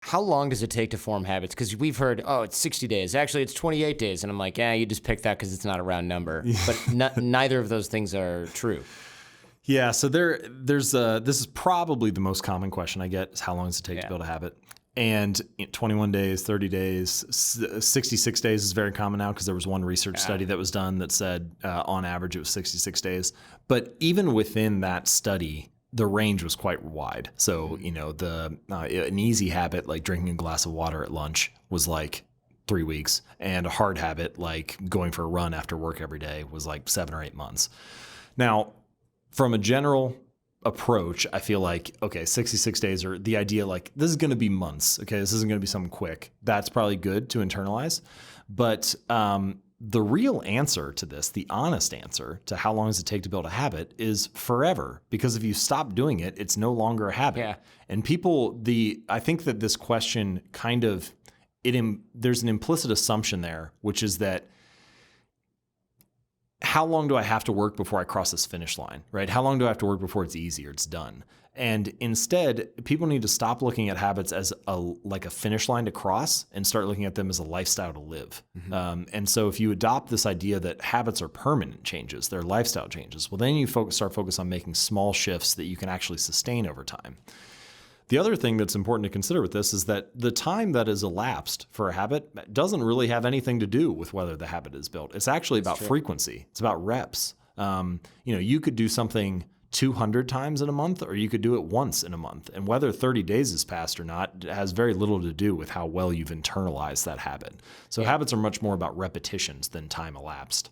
How long does it take to form habits? Because we've heard, oh, it's 60 days. Actually, it's 28 days. And I'm like, you just pick that because it's not a round number. But neither of those things are true. Yeah, so this is probably the most common question I get is how long does it take to build a habit? And 21 days, 30 days, 66 days is very common now because there was one research study that was done that said on average it was 66 days. But even within that study, the range was quite wide. So, an easy habit like drinking a glass of water at lunch was like 3 weeks. And a hard habit like going for a run after work every day was like 7 or 8 months. Now, from a general approach, I feel like, okay, 66 days or the idea like this is going to be months. Okay, this isn't going to be something quick. That's probably good to internalize. But the real answer to this, the honest answer to how long does it take to build a habit is forever. Because if you stop doing it, it's no longer a habit. Yeah. And I think that this question kind of, there's an implicit assumption there, which is that how long do I have to work before I cross this finish line, right? How long do I have to work before it's easy or it's done? And instead, people need to stop looking at habits as like a finish line to cross and start looking at them as a lifestyle to live. Mm-hmm. And so if you adopt this idea that habits are permanent changes, they're lifestyle changes, well, then you start focus on making small shifts that you can actually sustain over time. The other thing that's important to consider with this is that the time that is elapsed for a habit doesn't really have anything to do with whether the habit is built. It's actually about frequency. It's about reps. You could do something 200 times in a month, or you could do it once in a month. And whether 30 days has passed or not has very little to do with how well you've internalized that habit. So habits are much more about repetitions than time elapsed.